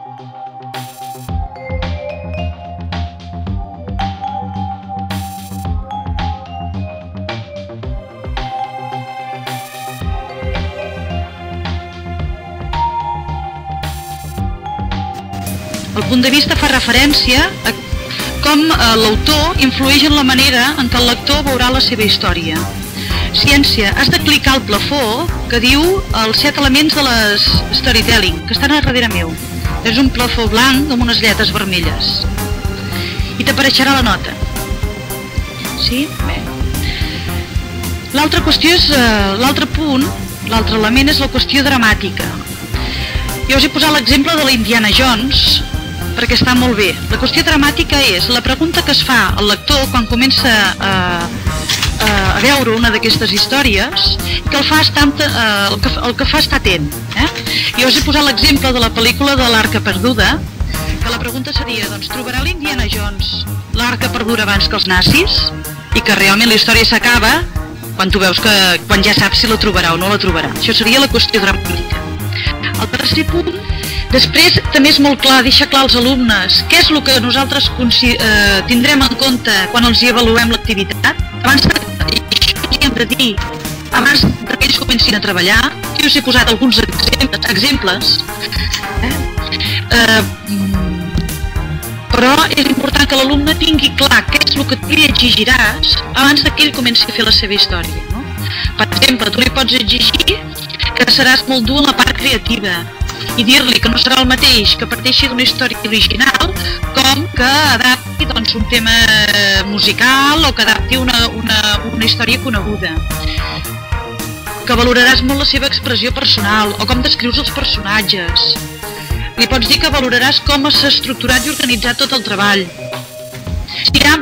El punt de vista fa referència a com l'autor influeix en la manera en què el lector veurà la seva història. Ciència, has de clicar al plafó que diu els 7 elements de les storytelling, que estan a darrere meu. És un plafó blanc amb unes lletres vermelles. I t'apareixerà la nota. Sí? Bé. L'altra qüestió és, l'altre punt, l'altre element és la qüestió dramàtica. Jo us he posat l'exemple de la Indiana Jones, perquè està molt bé. La qüestió dramàtica és la pregunta que es fa al lector quan comença a veure una d'aquestes històries, que el que fa estar atent. Jo us he posat l'exemple de la pel·lícula de l'Arca Perduda, que la pregunta seria, doncs, trobarà l'Indiana Jones l'Arca Perduda abans que els nazis? I que realment la història s'acaba quan tu veus quan ja saps si la trobarà o no la trobarà. Això seria la qüestió dramàtica. El tercer punt, després també és molt clar, deixa clar als alumnes què és el que nosaltres tindrem en compte quan els hi avaluem l'activitat. Abans de dir, abans que ells comencin a treballar, jo us he posat alguns exemples, però és important que l'alumne tingui clar què és el que tu li exigiràs abans que ell comenci a fer la seva història. Per exemple, tu li pots exigir que seràs molt dur en la part creativa i dir-li que no serà el mateix que parteixi d'una història original com que adapti un tema musical o que adapti una història coneguda. Que valoraràs molt la seva expressió personal o com descrius els personatges. Li pots dir que valoraràs com s'ha estructurat i organitzat tot el treball. Hi ha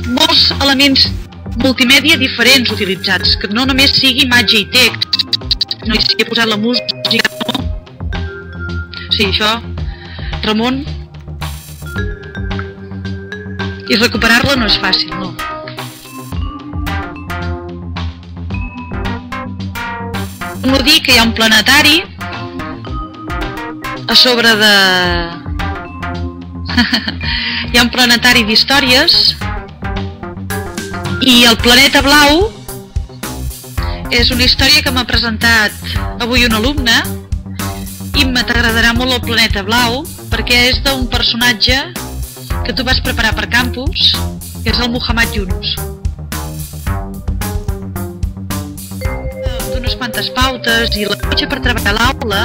molts elements multimèdia diferents utilitzats, que no només sigui imatge i text, no hi he posat la música, no? Sí, això, Ramon, i recuperar-la no és fàcil, no. No dir que hi ha un planetari a sobre de... hi ha un planetari d'històries i el planeta blau és una història que m'ha presentat avui un alumne i t'agradarà molt el planeta blau perquè és d'un personatge que tu vas preparar per campus, que és el Muhammad Yunus. D'unes quantes pautes i la mitja per treballar a l'aula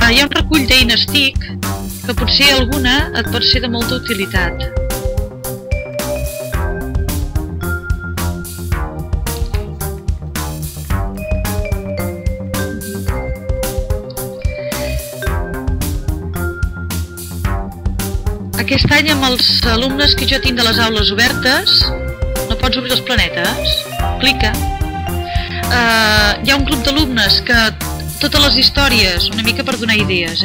hi ha un recull d'eines TIC que potser alguna et pot ser de molta utilitat. Aquest any amb els alumnes que jo tinc de les aules obertes no pots obrir els planetes, clica. Hi ha un grup d'alumnes que totes les històries, una mica per donar idees,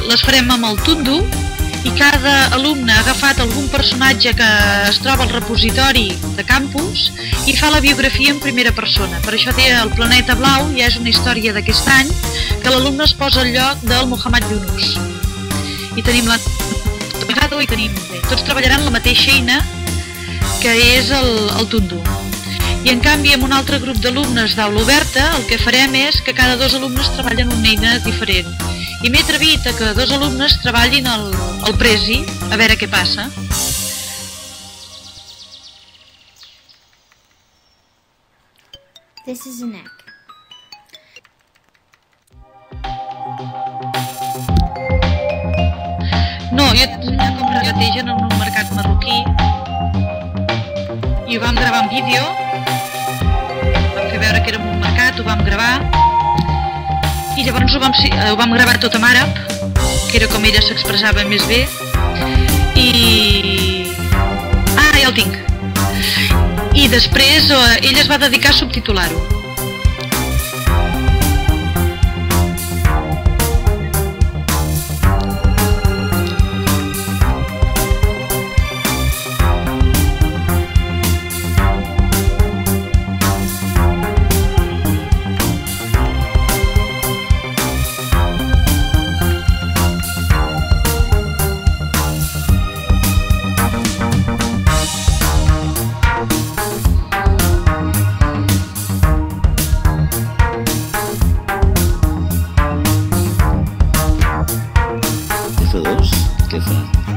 les farem amb el Tundu i cada alumne ha agafat algun personatge que es troba al repositori de campus i fa la biografia en primera persona. Per això té el planeta blau, ja és una història d'aquest any que l'alumne es posa al lloc del Muhammad Yunus. I tenim i tenim, tots treballaran la mateixa eina que és el Tundu. I en canvi amb un altre grup d'alumnes d'aula oberta el que farem és que cada dos alumnes treballen una eina diferent. I m'he atrevit a que dos alumnes treballin el Prezi, a veure què passa. This is an egg. No, jo com regategen en un mercat marroquí i ho vam gravar en vídeo, vam fer veure que érem un mercat, ho vam gravar i llavors ho vam gravar tot en àrab, que era com ella s'expressava més bé i... ja el tinc! I després ella es va dedicar a subtitular-ho. que fa.